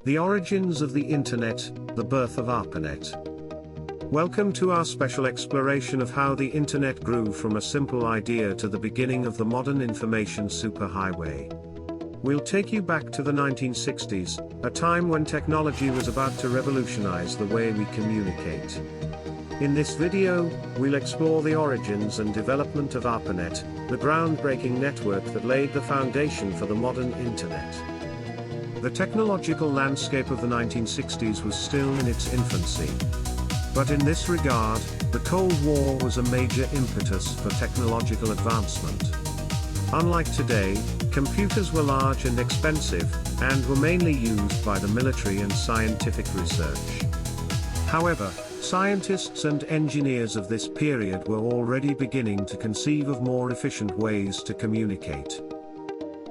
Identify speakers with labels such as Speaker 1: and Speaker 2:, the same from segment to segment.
Speaker 1: The origins of the Internet, the birth of ARPANET. Welcome to our special exploration of how the Internet grew from a simple idea to the beginning of the modern information superhighway. We'll take you back to the 1960s, a time when technology was about to revolutionize the way we communicate. In this video, we'll explore the origins and development of ARPANET, the groundbreaking network that laid the foundation for the modern Internet. The technological landscape of the 1960s was still in its infancy. But in this regard, the Cold War was a major impetus for technological advancement. Unlike today, computers were large and expensive, and were mainly used by the military and scientific research. However, scientists and engineers of this period were already beginning to conceive of more efficient ways to communicate.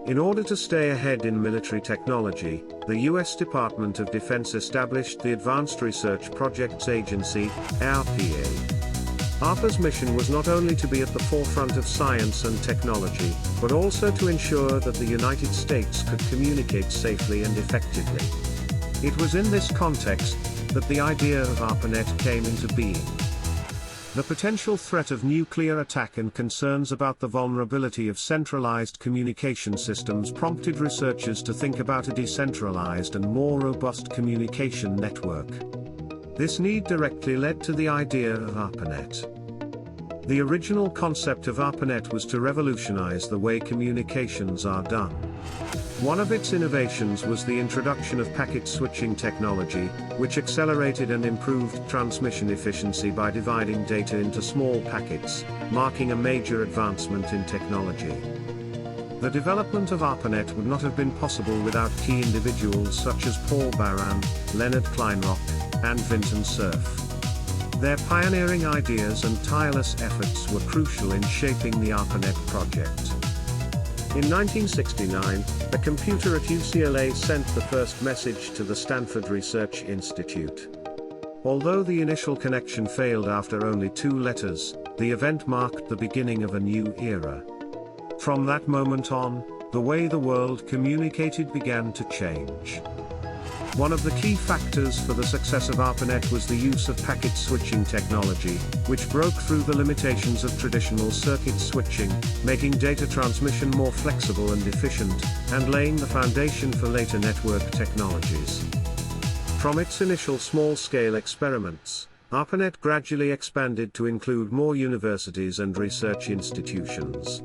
Speaker 1: In order to stay ahead in military technology, the U.S. Department of Defense established the Advanced Research Projects Agency, ARPA. ARPA's mission was not only to be at the forefront of science and technology, but also to ensure that the United States could communicate safely and effectively. It was in this context that the idea of ARPANET came into being. The potential threat of nuclear attack and concerns about the vulnerability of centralized communication systems prompted researchers to think about a decentralized and more robust communication network. This need directly led to the idea of ARPANET. The original concept of ARPANET was to revolutionize the way communications are done. One of its innovations was the introduction of packet switching technology, which accelerated and improved transmission efficiency by dividing data into small packets, marking a major advancement in technology. The development of ARPANET would not have been possible without key individuals such as Paul Baran, Leonard Kleinrock, and Vinton Cerf. Their pioneering ideas and tireless efforts were crucial in shaping the ARPANET project. In 1969, a computer at UCLA sent the first message to the Stanford Research Institute. Although the initial connection failed after only 2 letters, the event marked the beginning of a new era. From that moment on, the way the world communicated began to change. One of the key factors for the success of ARPANET was the use of packet switching technology, which broke through the limitations of traditional circuit switching, making data transmission more flexible and efficient, and laying the foundation for later network technologies. From its initial small-scale experiments, ARPANET gradually expanded to include more universities and research institutions.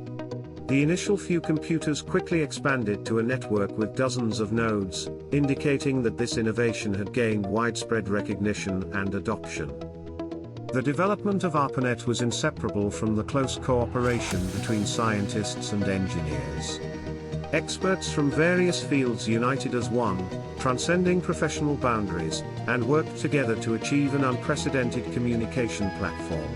Speaker 1: The initial few computers quickly expanded to a network with dozens of nodes, indicating that this innovation had gained widespread recognition and adoption. The development of ARPANET was inseparable from the close cooperation between scientists and engineers. Experts from various fields united as one, transcending professional boundaries, and worked together to achieve an unprecedented communication platform.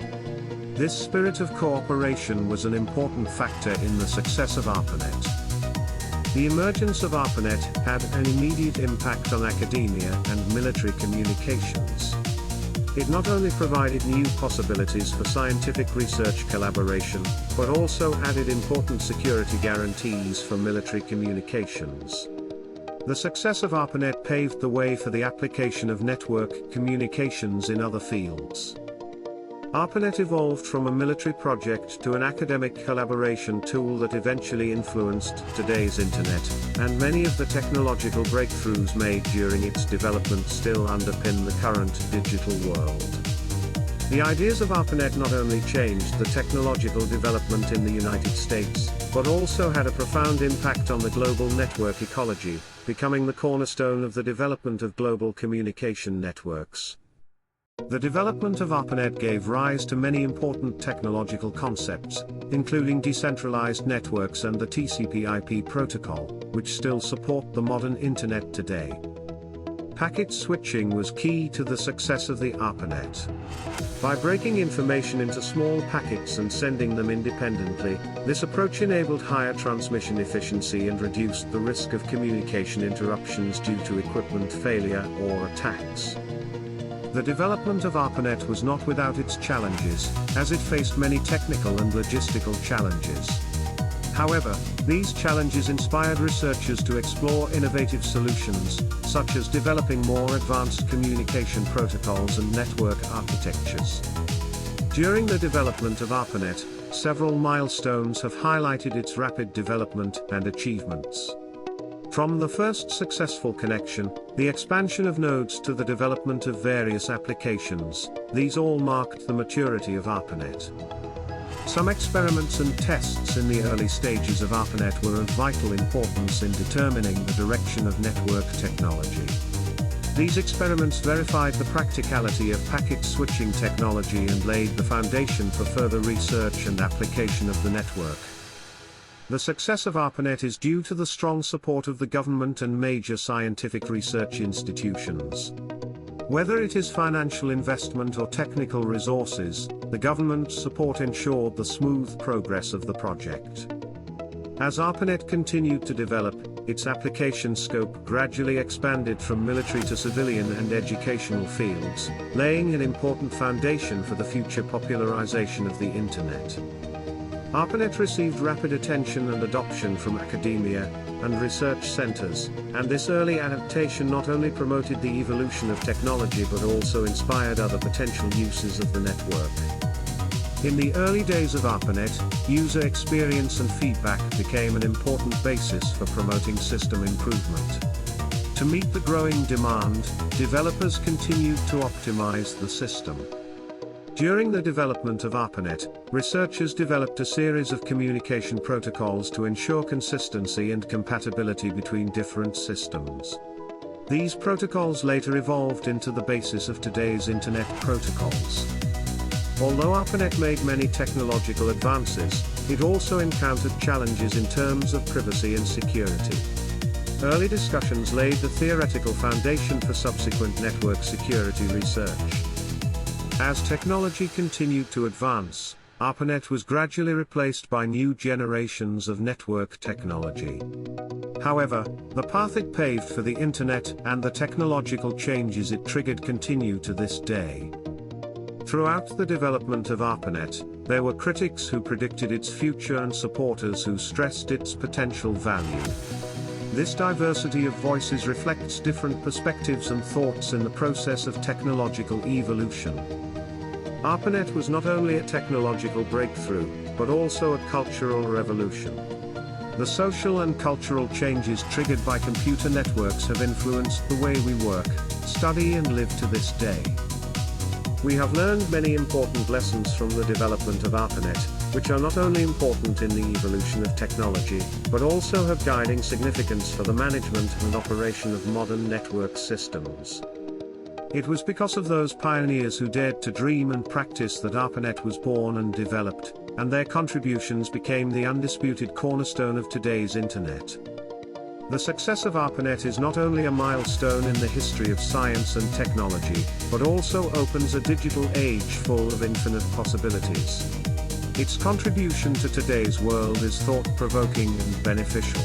Speaker 1: This spirit of cooperation was an important factor in the success of ARPANET. The emergence of ARPANET had an immediate impact on academia and military communications. It not only provided new possibilities for scientific research collaboration, but also added important security guarantees for military communications. The success of ARPANET paved the way for the application of network communications in other fields. ARPANET evolved from a military project to an academic collaboration tool that eventually influenced today's Internet, and many of the technological breakthroughs made during its development still underpin the current digital world. The ideas of ARPANET not only changed the technological development in the United States, but also had a profound impact on the global network ecology, becoming the cornerstone of the development of global communication networks. The development of ARPANET gave rise to many important technological concepts, including decentralized networks and the TCP/IP protocol, which still support the modern Internet today. Packet switching was key to the success of the ARPANET. By breaking information into small packets and sending them independently, this approach enabled higher transmission efficiency and reduced the risk of communication interruptions due to equipment failure or attacks. The development of ARPANET was not without its challenges, as it faced many technical and logistical challenges. However, these challenges inspired researchers to explore innovative solutions, such as developing more advanced communication protocols and network architectures. During the development of ARPANET, several milestones have highlighted its rapid development and achievements. From the first successful connection, the expansion of nodes to the development of various applications, these all marked the maturity of ARPANET. Some experiments and tests in the early stages of ARPANET were of vital importance in determining the direction of network technology. These experiments verified the practicality of packet switching technology and laid the foundation for further research and application of the network. The success of ARPANET is due to the strong support of the government and major scientific research institutions. Whether it is financial investment or technical resources, the government's support ensured the smooth progress of the project. As ARPANET continued to develop, its application scope gradually expanded from military to civilian and educational fields, laying an important foundation for the future popularization of the Internet. ARPANET received rapid attention and adoption from academia and research centers, and this early adaptation not only promoted the evolution of technology but also inspired other potential uses of the network. In the early days of ARPANET, user experience and feedback became an important basis for promoting system improvement. To meet the growing demand, developers continued to optimize the system. During the development of ARPANET, researchers developed a series of communication protocols to ensure consistency and compatibility between different systems. These protocols later evolved into the basis of today's Internet protocols. Although ARPANET made many technological advances, it also encountered challenges in terms of privacy and security. Early discussions laid the theoretical foundation for subsequent network security research. As technology continued to advance, ARPANET was gradually replaced by new generations of network technology. However, the path it paved for the Internet and the technological changes it triggered continue to this day. Throughout the development of ARPANET, there were critics who predicted its future and supporters who stressed its potential value. This diversity of voices reflects different perspectives and thoughts in the process of technological evolution. ARPANET was not only a technological breakthrough, but also a cultural revolution. The social and cultural changes triggered by computer networks have influenced the way we work, study and live to this day. We have learned many important lessons from the development of ARPANET, which are not only important in the evolution of technology, but also have guiding significance for the management and operation of modern network systems. It was because of those pioneers who dared to dream and practice that ARPANET was born and developed, and their contributions became the undisputed cornerstone of today's Internet. The success of ARPANET is not only a milestone in the history of science and technology, but also opens a digital age full of infinite possibilities. Its contribution to today's world is thought-provoking and beneficial.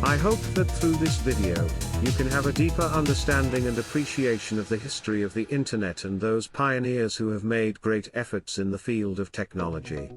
Speaker 1: I hope that through this video, you can have a deeper understanding and appreciation of the history of the Internet and those pioneers who have made great efforts in the field of technology.